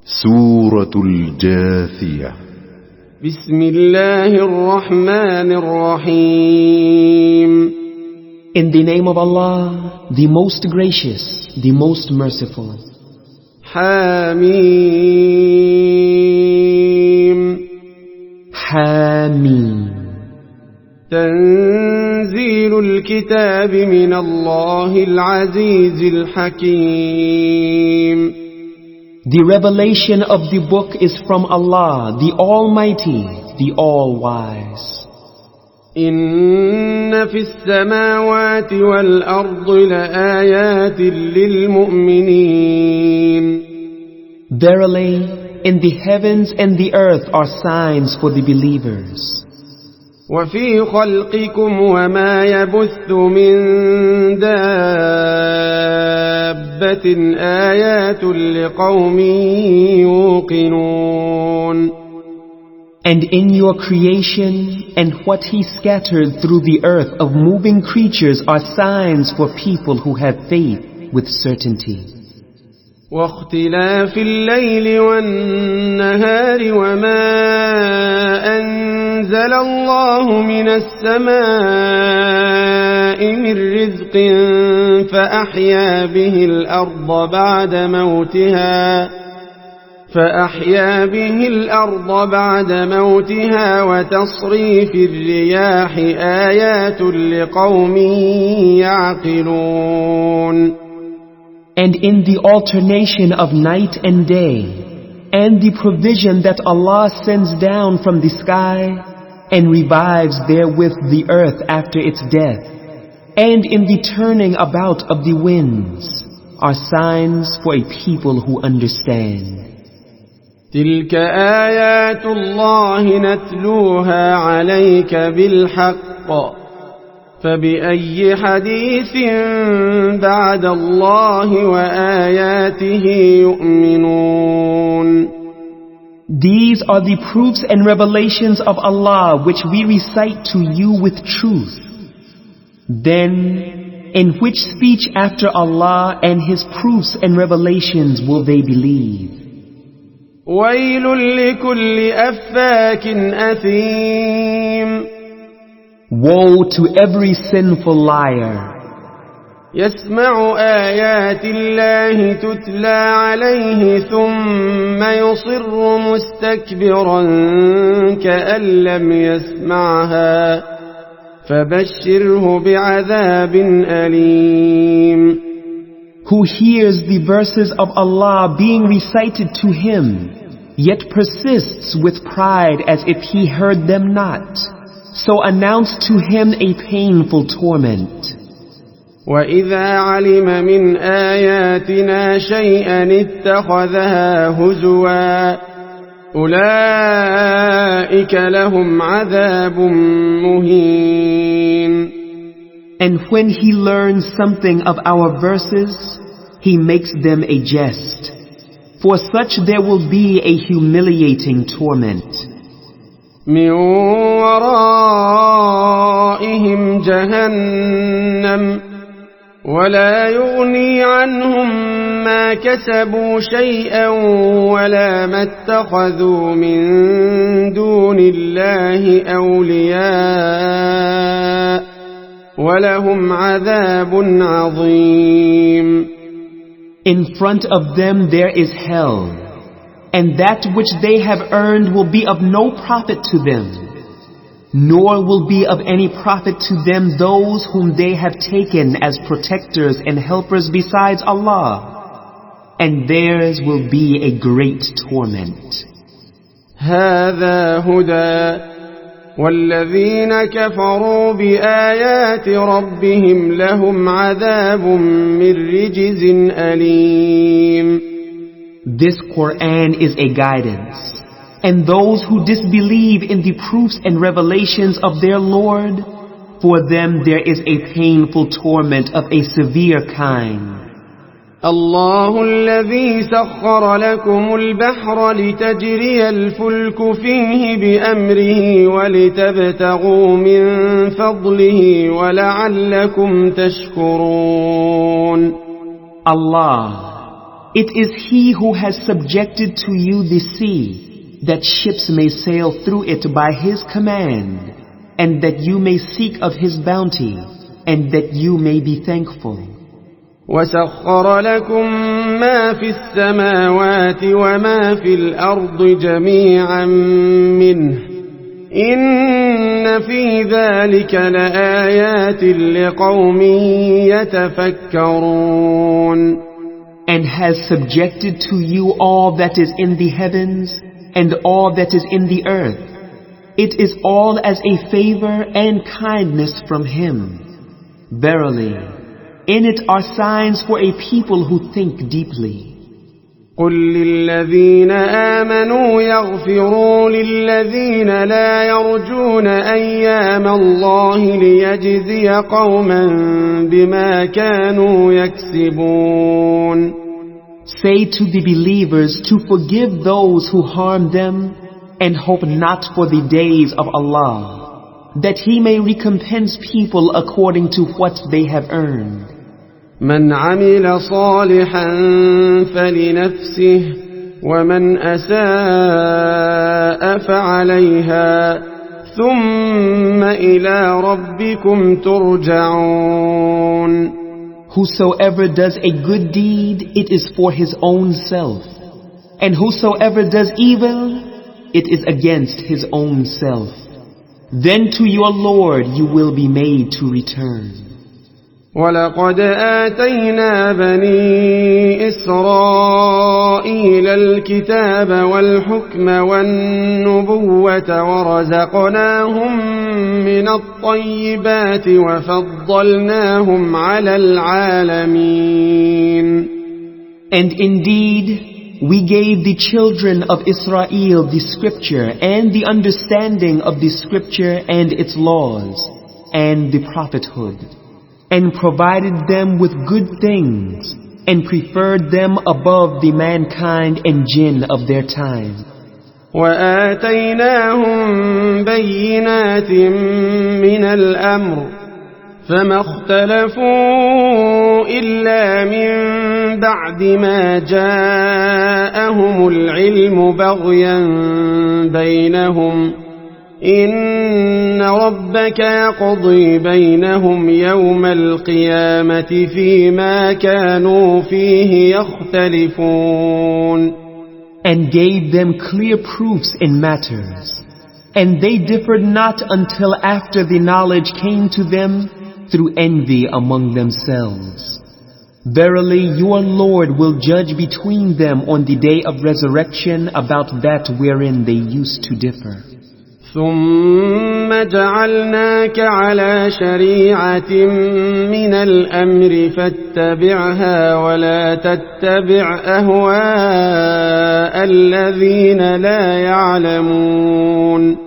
سورة الجاثية. بسم الله الرحمن الرحيم. In the name of Allah, the most gracious, the most merciful. حميم. حميم. تنزيل الكتاب من الله العزيز الحكيم. The revelation of the book is from Allah, the Almighty, the All-Wise. إن في السماوات والأرض لآيات للمؤمنين. Verily, in the heavens and the earth are signs for the believers. وفي خلقكم وما يبث من دابة آيات لقوم يوقنون. And in your creation and what He scattered through the earth of moving creatures are signs for people who have faith with certainty. واختلاف الليل والنهار وما أنزل الله من السماء من رزق فأحيا به الأرض بعد موتها وتصريف الرياح آيات لقوم يعقلون. And in the alternation of night and day, and the provision that Allah sends down from the sky, and revives therewith the earth after its death, and in the turning about of the winds, are signs for a people who understand. تلك آيات الله نتلوها عليك بالحق فبأي حديث بعد الله وآياته يؤمنون. These are the proofs and revelations of Allah which we recite to you with truth. Then, in which speech after Allah and His proofs and revelations will they believe? ويل لكل أفاك أثيم. Woe to every sinful liar. يسمع آيات الله تتلى عليه ثم يصر مستكبرا كأن لم يسمعها فبشره بعذاب أليم. Who hears the verses of Allah being recited to him, yet persists with pride as if he heard them not. So announce to him a painful torment. وَإِذَا عَلِمَ مِنْ آيَاتِنَا شَيْئًا اتَّخَذَهَا هُزُوًا أُولَئِكَ لَهُمْ عَذَابٌ مُهِينٌ. And when he learns something of our verses, he makes them a jest. For such there will be a humiliating torment. من ورائهم جهنم ولا يغني عنهم ما كسبوا شيئا ولا ما اتخذوا من دون الله أولياء ولهم عذاب عظيم. In front of them there is hell, and that which they have earned will be of no profit to them, nor will be of any profit to them those whom they have taken as protectors and helpers besides Allah, and theirs will be a great torment. هذا هدى والذين كفروا بآيات ربهم لهم عذاب من رجز أليم. This Qur'an is a guidance, and those who disbelieve in the proofs and revelations of their Lord, for them there is a painful torment of a severe kind. الله الذي سخر لكم البحر لتجري الفلك فيه بأمره ولتبتغوا من فضله ولعلكم تشكرون. Allah, It is He who has subjected to you the sea, that ships may sail through it by His command, and that you may seek of His bounty, and that you may be thankful. وَسَخَّرَ لَكُم مَّا فِي السَّمَاوَاتِ وَمَا فِي الْأَرْضِ جَمِيعًا مِّنْهُ إِنَّ فِي ذَلِكَ لَآيَاتٍ لِقَوْمٍ يَتَفَكَّرُونَ. And has subjected to you all that is in the heavens and all that is in the earth. It is all as a favor and kindness from Him. Verily, in it are signs for a people who think deeply. قُل لِّلَّذِينَ آمَنُوا يَغْفِرُوا لِلَّذِينَ لَا يَرْجُونَ أَيَّامَ اللَّهِ لِيَجْزِيَ قَوْمًا بِمَا كَانُوا يَكْسِبُونَ. Say to the believers to forgive those who harm them and hope not for the days of Allah, that He may recompense people according to what they have earned. من عمل صالحا فلنفسه ومن أساء فعليها ثم إلى ربكم ترجعون. Whosoever does a good deed, it is for his own self, and whosoever does evil, it is against his own self. Then to your Lord you will be made to return. وَلَقَدْ آتَيْنَا بَنِي إِسْرَائِيلَ الْكِتَابَ وَالْحُكْمَ وَالنُّبُوَّةَ وَرَزَقْنَاهُم مِّنَ الطَّيِّبَاتِ وَفَضَّلْنَاهُمْ عَلَى الْعَالَمِينَ. And indeed, we gave the children of Israel the scripture and the understanding of the scripture and its laws and the prophethood, and provided them with good things, and preferred them above the mankind and jinn of their time. وَآتَيْنَاهُمْ بَيِّنَاتٍ مِّنَ الْأَمْرِ فَمَا اخْتَلَفُوا إِلَّا مِن بَعْدِ مَا جَاءَهُمُ الْعِلْمُ بَغْيًا بَيْنَهُمْ إِنَّ رَبَّكَ يَقْضِي بَيْنَهُمْ يَوْمَ الْقِيَامَةِ فِيمَا كَانُوا فِيهِ يَخْتَلِفُونَ. And gave them clear proofs in matters, and they differed not until after the knowledge came to them through envy among themselves. Verily, your Lord will judge between them on the day of resurrection about that wherein they used to differ. ثُمَّ جَعَلْنَاكَ عَلَى شَرِيعَةٍ مِّنَ الْأَمْرِ فَاتَّبِعْهَا وَلَا تَتَّبِعْ أَهْوَاءَ الَّذِينَ لَا يَعْلَمُونَ.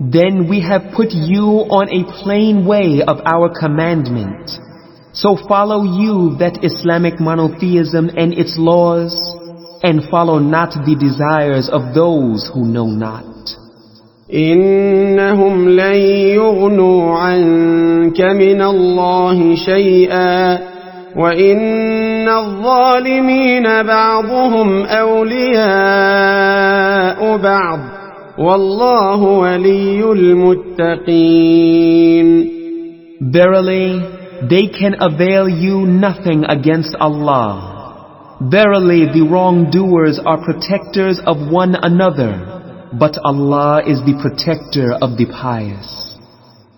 Then we have put you on a plain way of our commandment. So follow you that Islamic monotheism and its laws, and follow not the desires of those who know not. إنهم لن يغنوا عنك من الله شيئا وإن الظالمين بعضهم أولياء بعض والله ولي المتقين. Verily, they can avail you nothing against Allah. Verily, the wrongdoers are protectors of one another, but Allah is the protector of the pious.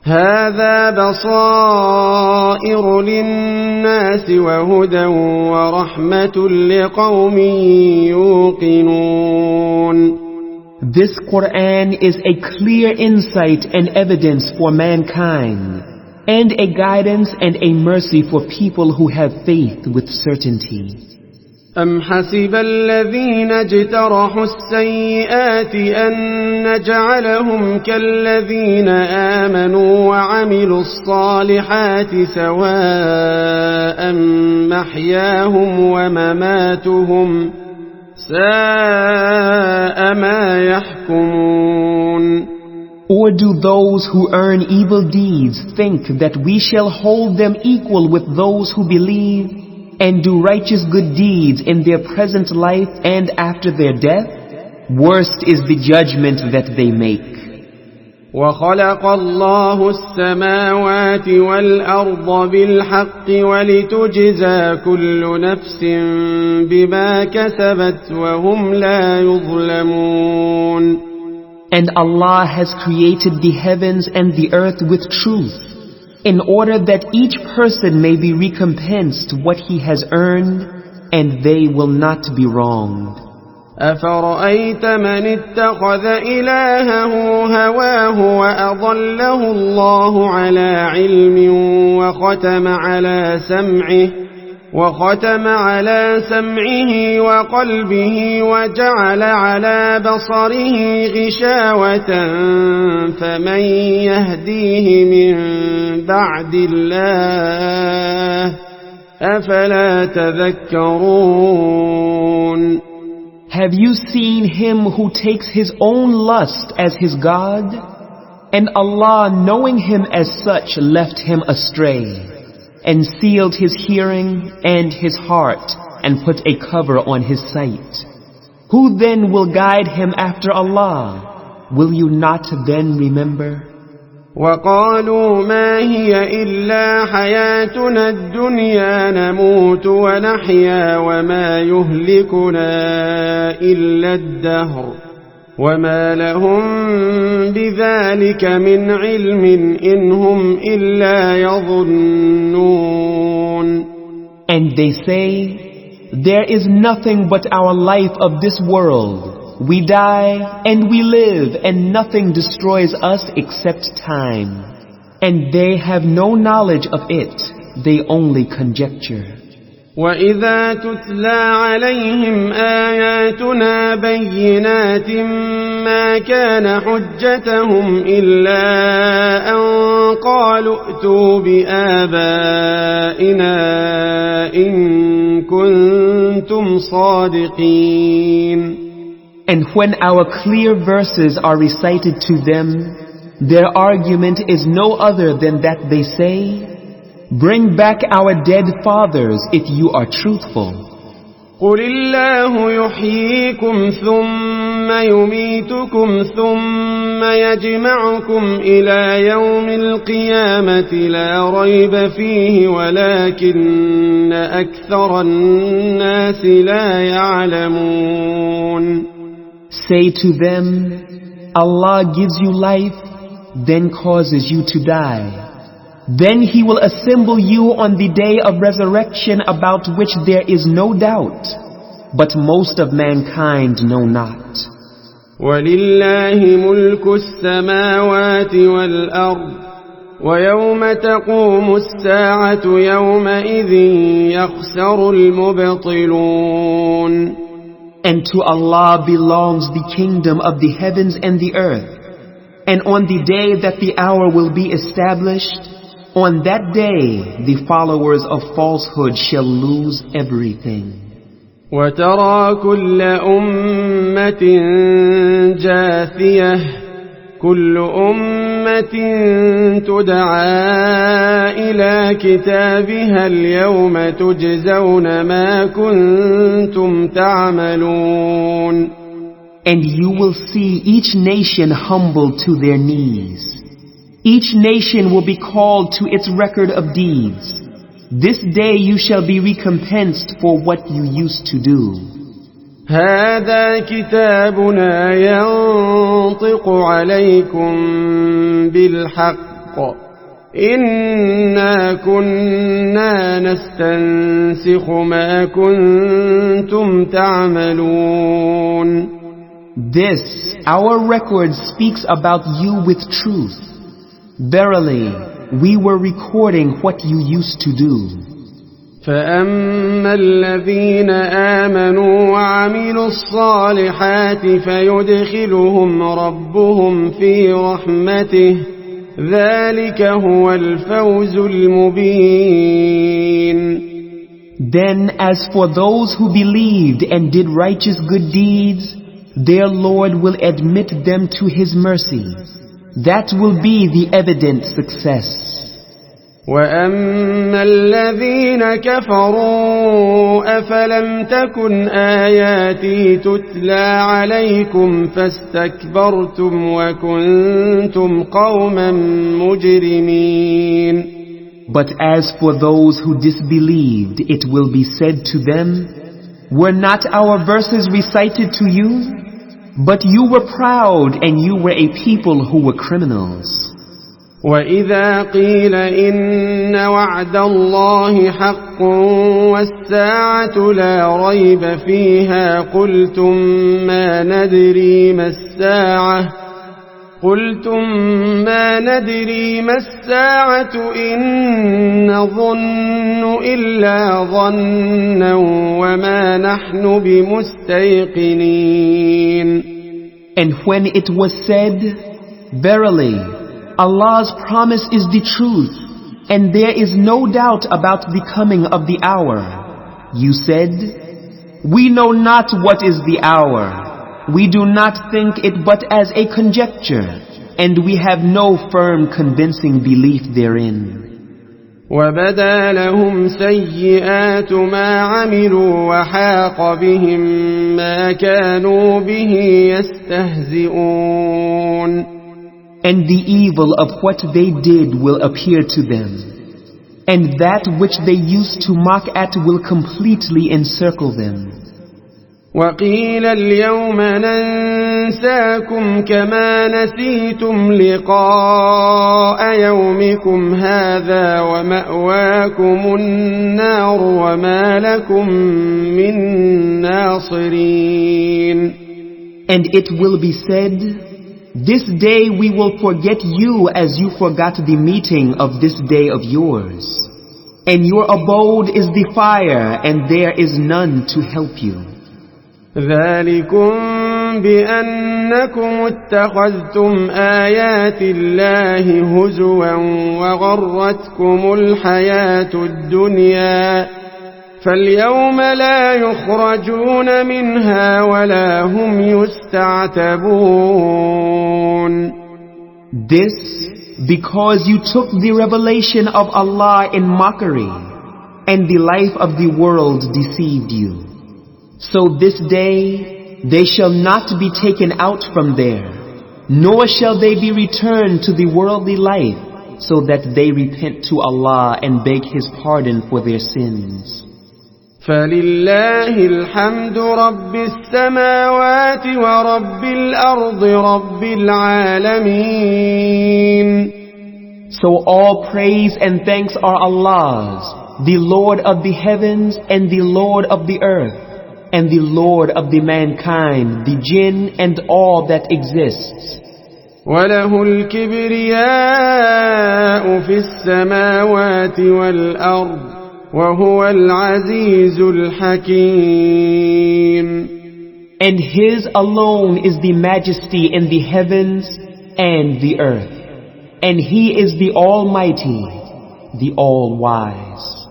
هذا بصائر للناس وهدى ورحمة لقوم يوقنون. This Qur'an is a clear insight and evidence for mankind, and a guidance and a mercy for people who have faith with certainty. أم حسب الذين اجترحوا السيئات أن نجعلهم كالذين آمنوا وعملوا الصالحات سواء محياهم ومماتهم ساء ما يحكمون. Or do those who earn evil deeds think that we shall hold them equal with those who believe? and do righteous good deeds in their present life and after their death, worst is the judgment that they make. وخلق الله السماوات والأرض بالحق ولتجزى كل نفس بما كسبت وهم لا يظلمون. And Allah has created the heavens and the earth with truth, in order that each person may be recompensed what he has earned, and they will not be wronged. أفرأيت من اتخذ إلهه هواه وأضله الله على علم وختم على سمعه وقلبه وجعل على بصره غشاوة فمن يهديه من بعد الله أفلا تذكرون. Have you seen him who takes his own lust as his God? And Allah, knowing him as such, left him astray, and sealed his hearing and his heart, and put a cover on his sight. Who then will guide him after Allah? Will you not then remember? وقالوا ما هي إلا حياتنا الدنيا نموت ونحيا وما يهلكنا إلا الدهر وما لهم بذلك من علم إن هم إلا يظنون. And they say, there is nothing but our life of this world. We die and we live, and nothing destroys us except time. And they have no knowledge of it, they only conjecture. وَإِذَا تُتْلَى عَلَيْهِمْ آيَاتُنَا بَيِّنَاتٍ مَا كَانَ حُجَّتَهُمْ إِلَّا أَن قَالُوا ائْتُوا بِآبَائِنَا إِن كُنتُمْ صَادِقِينَ. And when our clear verses are recited to them, their argument is no other than that they say, bring back our dead fathers if you are truthful. قُلِ اللَّهُ يُحْيِيكُمْ ثُمَّ يُمِيتُكُمْ ثُمَّ يَجْمَعُكُمْ إِلَى يَوْمِ الْقِيَامَةِ لَا رَيْبَ فِيهِ وَلَكِنَّ أَكْثَرَ النَّاسِ لَا يَعْلَمُونَ. Say to them, Allah gives you life, then causes you to die. Then He will assemble you on the day of resurrection about which there is no doubt, but most of mankind know not. وَلِلَّهِ مُلْكُ السَّمَاوَاتِ وَالْأَرْضِ وَيَوْمَ تَقُومُ السَّاعَةُ يَوْمَئِذٍ يَخْسَرُ الْمُبْطِلُونَ. And to Allah belongs the kingdom of the heavens and the earth. And on the day that the hour will be established, on that day the followers of falsehood shall lose everything. وَتَرَى كُلَّ أُمَّةٍ جَاثِيَةٍ كُلُّ أُمَّةٍ تُدْعَى إِلَى كِتَابِهَا الْيَوْمَ تُجْزَوْنَ مَا كُنتُمْ تَعْمَلُونَ. And you will see each nation humbled to their knees. Each nation will be called to its record of deeds. This day you shall be recompensed for what you used to do. هذا كتابنا ينطق عليكم بالحق إنا كنا نستنسخ ما كنتم تعملون. This, our record, speaks about you with truth. Verily, we were recording what you used to do. فَأَمَّا الَّذِينَ آمَنُوا وَعَمِلُوا الصَّالِحَاتِ فَيُدْخِلُهُمْ رَبُّهُمْ فِي رَحْمَتِهِ ذَلِكَ هُوَ الْفَوْزُ الْمُبِينُ. Then as for those who believed and did righteous good deeds, their Lord will admit them to His mercy. That will be the evident success. وأما الذين كفروا أفلم تكن آياتي تتلى عليكم فاستكبرتم وكنتم قوما مجرمين. But as for those who disbelieved, it will be said to them, were not our verses recited to you? But you were proud and you were a people who were criminals. وَإِذَا قِيلَ إِنَّ وَعْدَ اللَّهِ حَقٌّ وَالسَّاعَةُ لَا رَيْبَ فِيهَا قُلْتُم مَّا نَدْرِي مَا السَّاعَةُ إِن نَّظُنُّ إِلَّا ظَنًّا وَمَا نَحْنُ بِمُسْتَيْقِنِينَ. And when it was said, verily, Allah's promise is the truth, and there is no doubt about the coming of the hour. You said, we know not what is the hour. We do not think it but as a conjecture, and we have no firm convincing belief therein. وَبَدَا لَهُمْ سَيِّئَاتُ مَا عَمِلُوا وَحَاقَ بِهِم مَّا كَانُوا بِهِ يَسْتَهْزِئُونَ. And the evil of what they did will appear to them, and that which they used to mock at will completely encircle them. وَقِيلَ الْيَوْمَ نَنسَاكُمْ كَمَا نَسِيتُمْ لِقَاءَ يَوْمِكُمْ هَذَا وَمَأْوَاكُمُ النَّارُ وَمَا لَكُمْ مِنْ نَاصِرِينَ. And it will be said, this day we will forget you as you forgot the meeting of this day of yours. And your abode is the fire, and there is none to help you. ذَلِكُمْ بِأَنَّكُمُ اتَّخَذْتُمْ آيَاتِ اللَّهِ هُزُوًا وَغَرَّتْكُمُ الْحَيَاةُ الدُّنْيَا فَالْيَوْمَ لَا يُخْرَجُونَ مِنْهَا وَلَا هُمْ يُسْتَعْتَبُونَ. This because you took the revelation of Allah in mockery, and the life of the world deceived you. So this day they shall not be taken out from there, nor shall they be returned to the worldly life, so that they repent to Allah and beg His pardon for their sins. فَلِلَّهِ الْحَمْدُ رَبِّ السَّمَاوَاتِ وَرَبِّ الْأَرْضِ رَبِّ الْعَالَمِينَ. So all praise and thanks are Allah's, the Lord of the heavens and the Lord of the earth, and the Lord of the mankind, the jinn and all that exists. وَلَهُ الْكِبْرِيَاءُ فِي السَّمَاوَاتِ وَالْأَرْضِ وَهُوَ الْعَزِيزُ الْحَكِيمُ. And His alone is the majesty in the heavens and the earth, and He is the Almighty, the All-Wise.